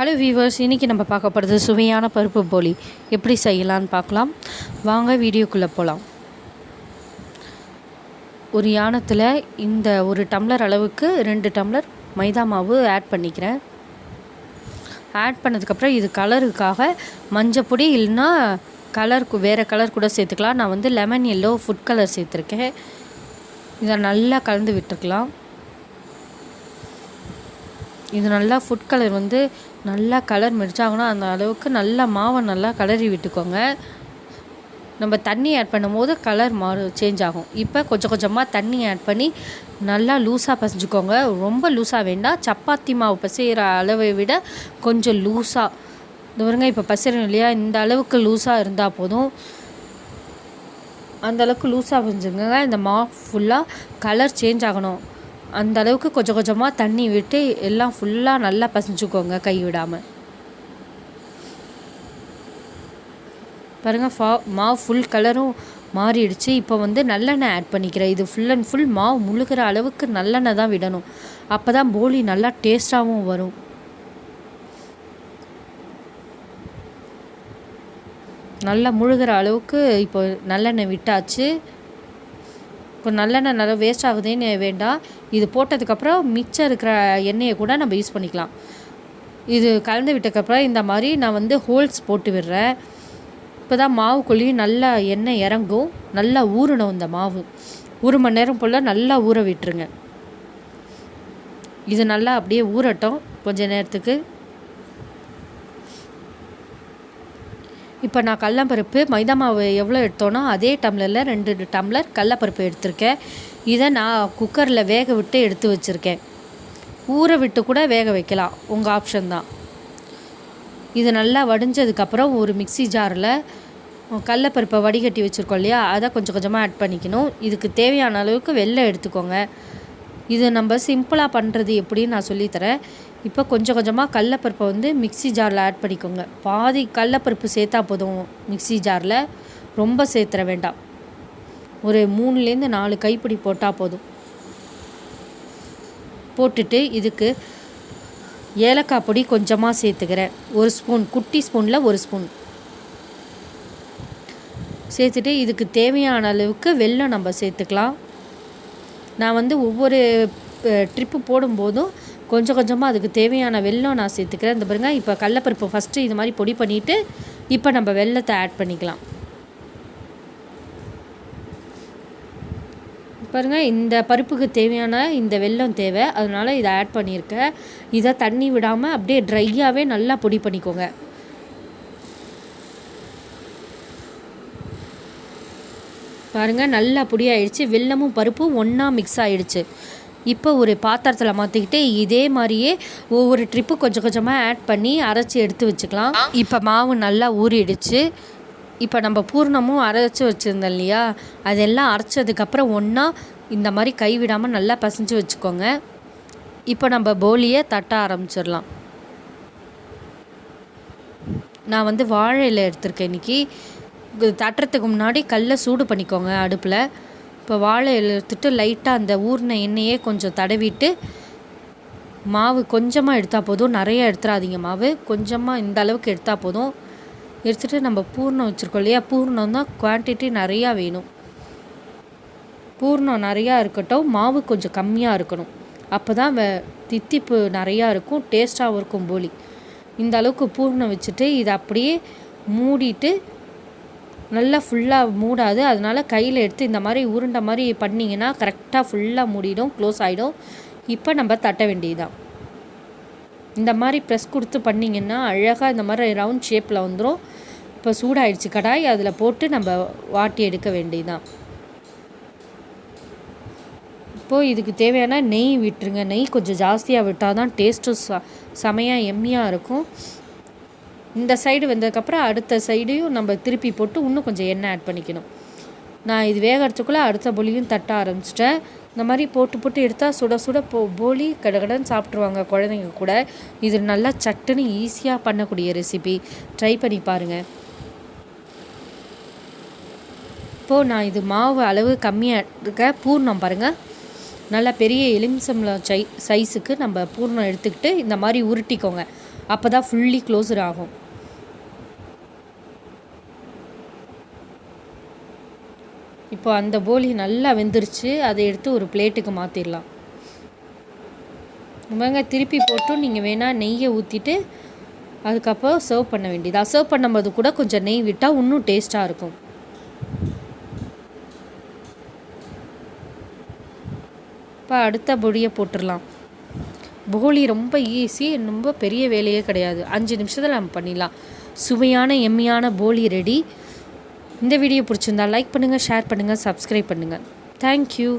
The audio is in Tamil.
ஹலோ வீவர்ஸ், இன்றைக்கி நம்ம பார்க்க போகிறது சுவையான பருப்பு போலி எப்படி செய்யலான்னு பார்க்கலாம். வாங்க வீடியோக்குள்ளே போகலாம். ஒரு யானத்தில் இந்த ஒரு டம்ளர் அளவுக்கு 2 டம்ளர் மைதா மாவு ஆட் பண்ணிக்கிறேன். ஆட் பண்ணதுக்கப்புறம் இது கலருக்காக மஞ்சப்பொடி இல்லைன்னா வேறு கலர் கூட சேர்த்துக்கலாம். நான் வந்து லெமன் எல்லோ ஃபுட் கலர் சேர்த்துருக்கேன். இதை நல்லா கலந்து விட்டுருக்கலாம். இது நல்லா ஃபுட் கலர் வந்து நல்லா கலர் மெரிச்சாகணும். அந்த அளவுக்கு நல்லா மாவை நல்லா கலரி விட்டுக்கோங்க. நம்ம தண்ணி ஆட் பண்ணும்போது கலர் சேஞ்ச் ஆகும். இப்போ கொஞ்சம் கொஞ்சமாக தண்ணி ஆட் பண்ணி நல்லா லூஸாக பசைஞ்சுக்கோங்க. ரொம்ப லூஸாக வேண்டாம். சப்பாத்தி மாவு பசைகிற அளவை விட கொஞ்சம் லூஸாக இந்த வருங்க. இப்போ பசைறோம் இல்லையா, இந்த அளவுக்கு லூஸாக இருந்தால் போதும். அந்த அளவுக்கு லூஸாக பசைஞ்சுங்க. இந்த மாவு ஃபுல்லாக கலர் சேஞ்ச் ஆகணும். அந்த அளவுக்கு கொஞ்சம் கொஞ்சமாக தண்ணி விட்டு எல்லாம் ஃபுல்லாக நல்லா பசைஞ்சுக்கோங்க, கை விடாமல். பாருங்கள், மாவு ஃபுல் கலரும் மாறிடுச்சு. இப்போ வந்து நல்லெண்ணெய் ஆட் பண்ணிக்கிறேன். இது ஃபுல் அண்ட் ஃபுல் மாவு முழுகிற அளவுக்கு நல்லெண்ணெய் தான் விடணும். அப்போ தான் போலி நல்லா டேஸ்ட்டாகவும் வரும். நல்லா முழுகிற அளவுக்கு இப்போ நல்லெண்ணெய் விட்டாச்சு. இப்போ நல்லெண்ணெய் நல்லா வேஸ்ட் ஆகுதுன்னு வேண்டாம். இது போட்டதுக்கப்புறம் மிச்சம் இருக்கிற எண்ணெயை கூட நம்ம யூஸ் பண்ணிக்கலாம். இது கலந்து விட்டதுக்கப்புறம் இந்த மாதிரி நான் வந்து ஹோல்ஸ் போட்டு விடுறேன். இப்போ தான் மாவுக்குள்ளேயும் நல்லா எண்ணெய் இறங்கும். நல்லா ஊறணும். இந்த மாவு 1 மணி நேரம் போல் நல்லா ஊற விட்டுருங்க. இது நல்லா அப்படியே ஊறட்டும் கொஞ்சம் நேரத்துக்கு. இப்போ நான் கடலப்பருப்பு மைதா மாவு எவ்வளோ எடுத்தோனோ அதே டம்ளரில் 2 டம்ளர் கடலப்பருப்பு எடுத்திருக்கேன். இதை நான் குக்கரில் வேக விட்டு எடுத்து வச்சுருக்கேன். ஊற விட்டு கூட வேக வைக்கலாம், உங்கள் ஆப்ஷன் தான். இது நல்லா வடிஞ்சதுக்கப்புறம் ஒரு மிக்ஸி ஜாரில் கடலப்பருப்பை வடிகட்டி வச்சுருக்கோம் இல்லையா, அதை கொஞ்சம் கொஞ்சமாக ஆட் பண்ணிக்கணும். இதுக்கு தேவையான அளவுக்கு வெல்லம் எடுத்துக்கோங்க. இது நம்ம சிம்பிளாக பண்ணுறது எப்படின்னு நான் சொல்லித்தரேன். இப்போ கொஞ்சம் கொஞ்சமாக கடலப்பருப்பை வந்து மிக்ஸி ஜாரில் ஆட் பண்ணிக்கோங்க. பாதி கடலப்பருப்பு சேர்த்தா போதும் மிக்ஸி ஜாரில், ரொம்ப சேர்த்துற வேண்டாம். ஒரு 3லேருந்து 4 கைப்பிடி போட்டால் போதும். போட்டுட்டு இதுக்கு ஏலக்காய் பொடி கொஞ்சமாக சேர்த்துக்கிறேன். 1 ஸ்பூன், குட்டி ஸ்பூனில் 1 ஸ்பூன் சேர்த்துட்டு இதுக்கு தேவையான அளவுக்கு வெல்லம் நம்ம சேர்த்துக்கலாம். நான் வந்து ஒவ்வொரு ட்ரிப்பு போடும்போதும் கொஞ்சம் கொஞ்சமாக அதுக்கு தேவையான வெல்லம் நான் சேர்த்துக்கிறேன். இந்த பாருங்கள், இப்போ கடலப்பருப்பு ஃபஸ்ட்டு இது மாதிரி பொடி பண்ணிவிட்டு இப்போ நம்ம வெல்லத்தை ஆட் பண்ணிக்கலாம். பாருங்கள், இந்த பருப்புக்கு தேவையான இந்த வெல்லம் தேவை, அதனால் இதை ஆட் பண்ணியிருக்கேன். இதை தண்ணி விடாமல் அப்படியே ட்ரையாகவே நல்லா பொடி பண்ணிக்கோங்க. பாருங்கள், நல்லா பொடி ஆகிடுச்சு. வெல்லமும் பருப்பும் ஒன்றா மிக்ஸ் ஆகிடுச்சு. இப்போ ஒரு பாத்திரத்தில் மாற்றிக்கிட்டு இதே மாதிரியே ஒவ்வொரு ட்ரிப்பு கொஞ்சம் கொஞ்சமாக ஆட் பண்ணி அரைச்சி எடுத்து வச்சுக்கலாம். இப்போ மாவு நல்லா ஊறிடுச்சு. இப்போ நம்ம பூர்ணமும் அரைச்சி வச்சுருந்தோம் இல்லையா, அதெல்லாம் அரைச்சதுக்கப்புறம் ஒன்றா இந்த மாதிரி கைவிடாமல் நல்லா பசைஞ்சு வச்சுக்கோங்க. இப்போ நம்ம போலியை தட்ட ஆரம்பிச்சிடலாம். நான் வந்து வாழை இலை எடுத்திருக்கேன் இன்றைக்கி. தட்டுறதுக்கு முன்னாடி கல்லை சூடு பண்ணிக்கோங்க அடுப்பில். இப்போ வாழை எடுத்துட்டு லைட்டாக அந்த ஊறின எண்ணெயே கொஞ்சம் தடவிட்டு மாவு கொஞ்சமாக எடுத்தால் போதும், நிறைய எடுத்துடாதீங்க. மாவு கொஞ்சமாக இந்த அளவுக்கு எடுத்தால் போதும். எடுத்துகிட்டு நம்ம பூர்ணம் வச்சுருக்கோம் இல்லையா, பூர்ணம் தான் குவான்டிட்டி நிறையா வேணும். பூர்ணம் நிறையா இருக்கட்டும், மாவு கொஞ்சம் கம்மியாக இருக்கணும். அப்போ தான் தித்திப்பு நிறையா இருக்கும், டேஸ்ட்டாகவும் இருக்கும் போலி. இந்த அளவுக்கு பூர்ணம் வச்சுட்டு இதை அப்படியே மூடிட்டு, நல்லா ஃபுல்லாக மூடாது, அதனால் கையில் எடுத்து இந்த மாதிரி உருண்டை மாதிரி பண்ணிங்கன்னா கரெக்டாக ஃபுல்லாக மூடிடும், க்ளோஸ் ஆகிடும். இப்போ நம்ம தட்ட வேண்டியதுதான். இந்த மாதிரி ப்ரெஸ் கொடுத்து பண்ணிங்கன்னா அழகாக இந்த மாதிரி ரவுண்ட் ஷேப்பில் வந்துடும். இப்போ சூடாயிடுச்சு கடாய், அதில் போட்டு நம்ம வாட்டி எடுக்க வேண்டியதுதான். இப்போது இதுக்கு தேவையான நெய் விட்டுருங்க. நெய் கொஞ்சம் ஜாஸ்தியாக விட்டால் தான் டேஸ்ட்டும் செமையாக எம்மியாக இருக்கும். இந்த சைடு வந்ததுக்கப்புறம் அடுத்த சைடையும் நம்ம திருப்பி போட்டு இன்னும் கொஞ்சம் எண்ணெய் ஆட் பண்ணிக்கணும். நான் இது வேகிறதுக்குள்ளே அடுத்த போலியும் தட்ட ஆரம்பிச்சிட்டேன். இந்த மாதிரி போட்டு போட்டு எடுத்தால் சுட சுட போலி கடகடன்னு சாப்பிட்ருவாங்க குழந்தைங்க கூட. இது நல்லா சட்டுன்னு ஈஸியாக பண்ணக்கூடிய ரெசிபி, ட்ரை பண்ணி பாருங்கள். இப்போது நான் இது மாவு அளவு கம்மியாக இருக்க பூர்ணம் பாருங்கள், நல்லா பெரிய எலுமிச்சம்பழம் சைஸுக்கு நம்ம பூர்ணம் எடுத்துக்கிட்டு இந்த மாதிரி உருட்டிக்கோங்க. அப்போ தான் ஃபுல்லி க்ளோஸ்ட் ஆகும். இப்போ அந்த போலி நல்லா வெந்துருச்சு. அதை எடுத்து ஒரு பிளேட்டுக்கு மாற்றிடலாம். திருப்பி போட்டு நீங்கள் வேணால் நெய்யை ஊற்றிட்டு அதுக்கப்புறம் சர்வ் பண்ண வேண்டியதா. சர்வ் பண்ணும்போது கூட கொஞ்சம் நெய் விட்டால் இன்னும் டேஸ்ட்டாக இருக்கும். இப்போ அடுத்த பொடியை போட்டுடலாம். போலி ரொம்ப ஈஸி, ரொம்ப பெரிய வேலையே கிடையாது. 5 நிமிஷத்தில் நம்ம பண்ணிடலாம். சுவையான எம்மியான போலி ரெடி. இந்த வீடியோ பிடிச்சிருந்தா லைக் பண்ணுங்கள், ஷேர் பண்ணுங்கள், சப்ஸ்கிரைப் பண்ணுங்கள். தேங்க்யூ.